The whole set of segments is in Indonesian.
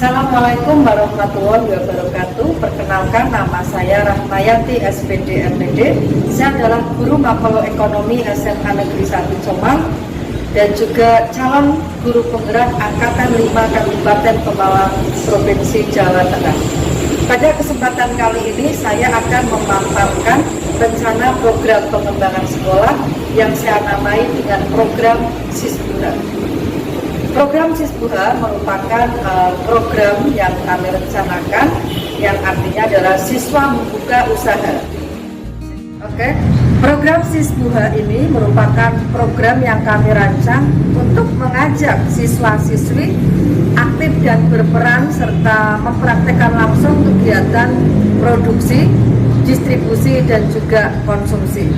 Assalamualaikum warahmatullahi wabarakatuh. Perkenalkan, nama saya Rahmayati SPD MPD. Saya adalah guru makroekonomi SMA Negeri 1 Comal dan juga calon guru penggerak Angkatan 5 Kabupaten Pemalang Provinsi Jawa Tengah. Pada kesempatan kali ini saya akan memaparkan rencana program pengembangan sekolah yang saya namai dengan program Sisbuha. Program Sisbuha merupakan program yang kami rencanakan yang artinya adalah siswa membuka usaha. Oke. Program Sisbuha ini merupakan program yang kami rancang untuk mengajak siswa-siswi aktif dan berperan serta mempraktekkan langsung kegiatan produksi, distribusi, dan juga konsumsi.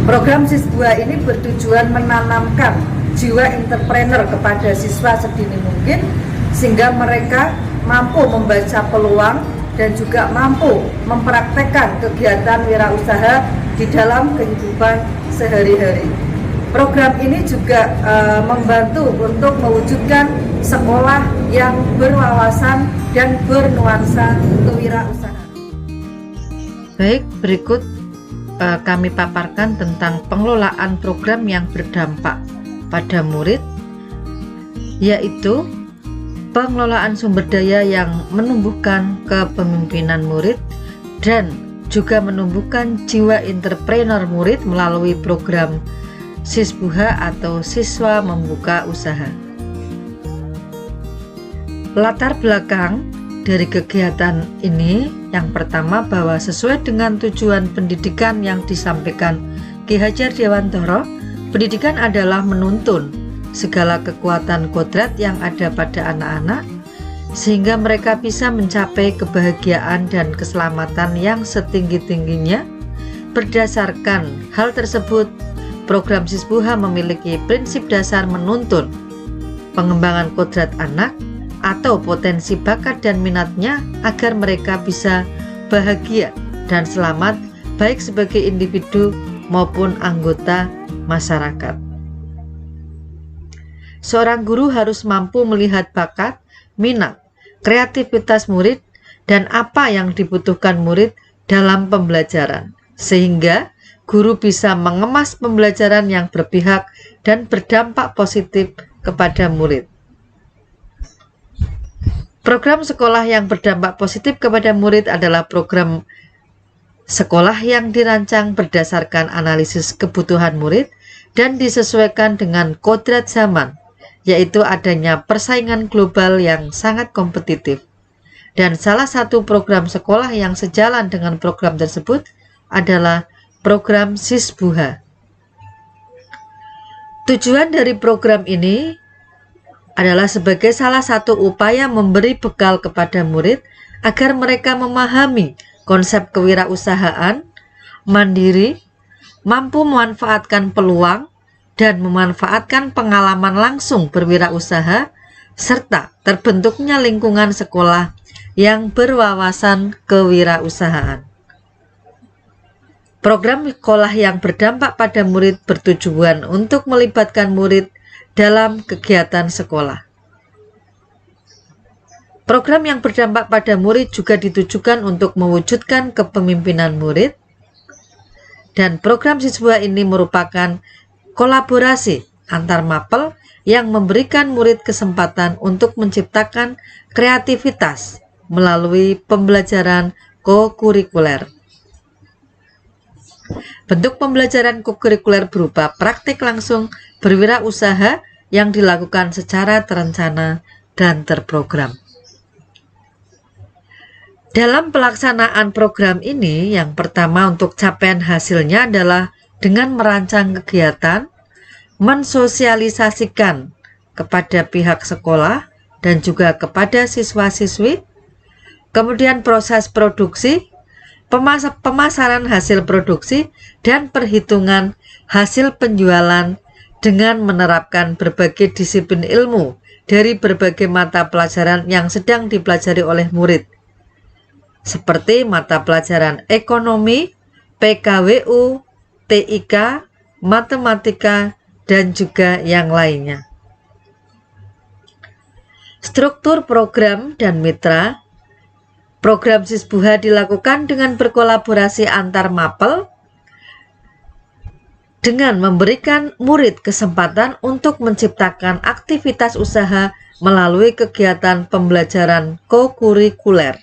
Program Sisbuha ini bertujuan menanamkan jiwa entrepreneur kepada siswa sedini mungkin sehingga mereka mampu membaca peluang dan juga mampu mempraktekkan kegiatan wirausaha di dalam kehidupan sehari-hari. Program ini juga membantu untuk mewujudkan sekolah yang berwawasan dan bernuansa kewirausahaan. Baik, berikut kami paparkan tentang pengelolaan program yang berdampak pada murid, yaitu pengelolaan sumber daya yang menumbuhkan kepemimpinan murid dan juga menumbuhkan jiwa entrepreneur murid melalui program Sisbuha atau siswa membuka usaha. Latar belakang dari kegiatan ini yang pertama bahwa sesuai dengan tujuan pendidikan yang disampaikan Ki Hajar Dewantoro, pendidikan adalah menuntun segala kekuatan kodrat yang ada pada anak-anak sehingga mereka bisa mencapai kebahagiaan dan keselamatan yang setinggi-tingginya. Berdasarkan hal tersebut, program Sisbuha memiliki prinsip dasar menuntun pengembangan kodrat anak atau potensi bakat dan minatnya agar mereka bisa bahagia dan selamat baik sebagai individu maupun anggota masyarakat. Seorang guru harus mampu melihat bakat, minat, kreativitas murid, dan apa yang dibutuhkan murid dalam pembelajaran, sehingga guru bisa mengemas pembelajaran yang berpihak dan berdampak positif kepada murid. Program sekolah yang berdampak positif kepada murid adalah program sekolah yang dirancang berdasarkan analisis kebutuhan murid dan disesuaikan dengan kodrat zaman, yaitu adanya persaingan global yang sangat kompetitif. Dan salah satu program sekolah yang sejalan dengan program tersebut adalah program Sisbuha. Tujuan dari program ini adalah sebagai salah satu upaya memberi bekal kepada murid agar mereka memahami konsep kewirausahaan, mandiri, mampu memanfaatkan peluang, dan memanfaatkan pengalaman langsung berwirausaha, serta terbentuknya lingkungan sekolah yang berwawasan kewirausahaan. Program sekolah yang berdampak pada murid bertujuan untuk melibatkan murid dalam kegiatan sekolah. Program yang berdampak pada murid juga ditujukan untuk mewujudkan kepemimpinan murid, dan program Sisbuha ini merupakan kolaborasi antar mapel yang memberikan murid kesempatan untuk menciptakan kreativitas melalui pembelajaran kokurikuler. Bentuk pembelajaran kokurikuler berupa praktik langsung berwirausaha yang dilakukan secara terencana dan terprogram. Dalam pelaksanaan program ini, yang pertama untuk capaian hasilnya adalah dengan merancang kegiatan, mensosialisasikan kepada pihak sekolah dan juga kepada siswa-siswi, kemudian proses produksi, pemasaran hasil produksi, dan perhitungan hasil penjualan dengan menerapkan berbagai disiplin ilmu dari berbagai mata pelajaran yang sedang dipelajari oleh murid, seperti mata pelajaran ekonomi, PKWU, TIK, matematika, dan juga yang lainnya. Struktur program dan mitra. Program Sisbuha dilakukan dengan berkolaborasi antar mapel dengan memberikan murid kesempatan untuk menciptakan aktivitas usaha melalui kegiatan pembelajaran kokurikuler.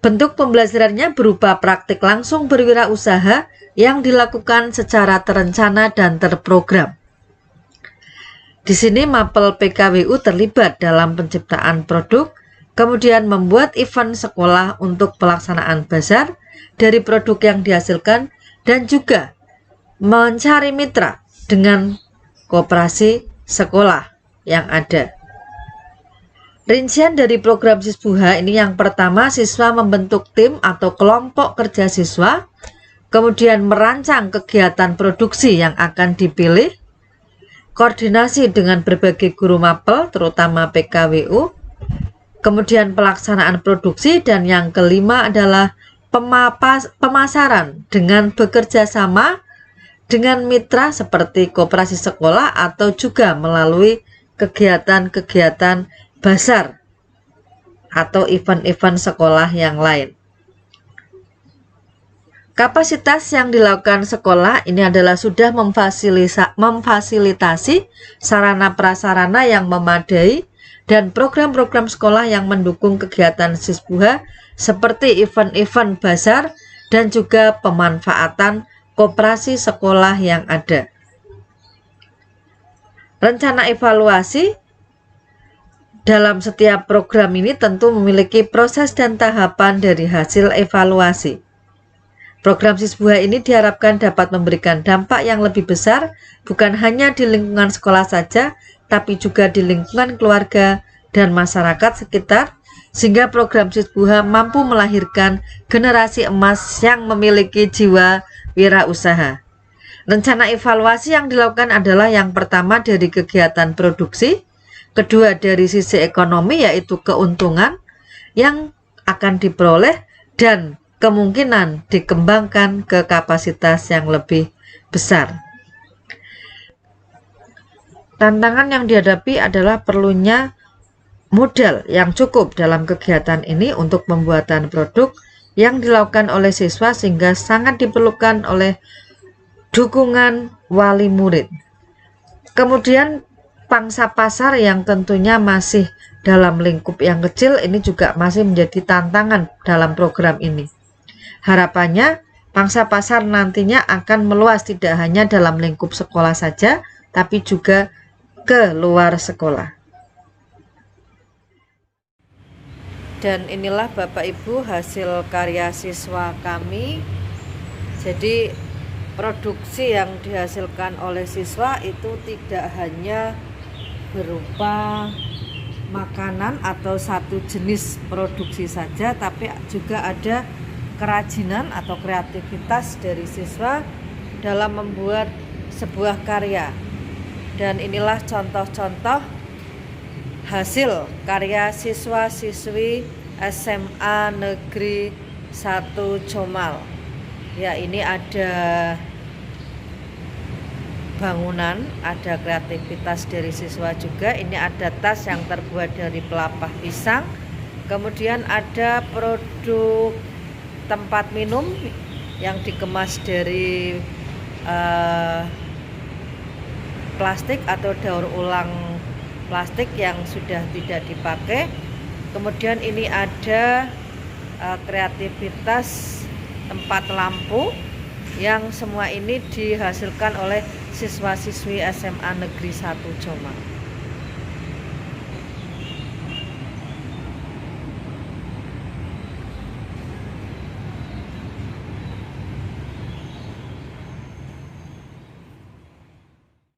Bentuk pembelajarannya berupa praktik langsung berwirausaha yang dilakukan secara terencana dan terprogram. Di sini mapel PKWU terlibat dalam penciptaan produk, kemudian membuat event sekolah untuk pelaksanaan bazar dari produk yang dihasilkan, dan juga mencari mitra dengan koperasi sekolah yang ada. Rincian dari program Sisbuha ini yang pertama, siswa membentuk tim atau kelompok kerja siswa, kemudian merancang kegiatan produksi yang akan dipilih, koordinasi dengan berbagai guru mapel terutama PKWU, kemudian pelaksanaan produksi, dan yang kelima adalah pemasaran dengan bekerja sama dengan mitra seperti koperasi sekolah atau juga melalui kegiatan-kegiatan bazar atau event-event sekolah yang lain. Kapasitas yang dilakukan sekolah ini adalah sudah memfasilitasi sarana prasarana yang memadai dan program-program sekolah yang mendukung kegiatan Sisbuha seperti event-event bazar dan juga pemanfaatan koperasi sekolah yang ada. Rencana evaluasi dalam setiap program ini tentu memiliki proses dan tahapan dari hasil evaluasi. Program Sisbuha ini diharapkan dapat memberikan dampak yang lebih besar bukan hanya di lingkungan sekolah saja, tapi juga di lingkungan keluarga dan masyarakat sekitar, sehingga program Sisbuha mampu melahirkan generasi emas yang memiliki jiwa wirausaha. Rencana evaluasi yang dilakukan adalah yang pertama dari kegiatan produksi, kedua dari sisi ekonomi yaitu keuntungan yang akan diperoleh, dan kemungkinan dikembangkan ke kapasitas yang lebih besar. Tantangan yang dihadapi adalah perlunya modal yang cukup dalam kegiatan ini untuk pembuatan produk yang dilakukan oleh siswa, sehingga sangat diperlukan oleh dukungan wali murid. Kemudian pangsa pasar yang tentunya masih dalam lingkup yang kecil ini juga masih menjadi tantangan dalam program ini. Harapannya pangsa pasar nantinya akan meluas tidak hanya dalam lingkup sekolah saja, tapi juga ke luar sekolah. Dan inilah Bapak Ibu hasil karya siswa kami. Jadi produksi yang dihasilkan oleh siswa itu tidak hanya berupa makanan atau satu jenis produksi saja, tapi juga ada kerajinan atau kreativitas dari siswa dalam membuat sebuah karya. Dan inilah contoh-contoh hasil karya siswa-siswi SMA Negeri 1 Comal. Ya, ini ada bangunan, ada kreativitas dari siswa juga. Ini ada tas yang terbuat dari pelepah pisang. Kemudian ada produk tempat minum yang dikemas dari plastik atau daur ulang plastik yang sudah tidak dipakai. Kemudian ini ada kreativitas tempat lampu yang semua ini dihasilkan oleh siswa-siswi SMA Negeri 1 Comal.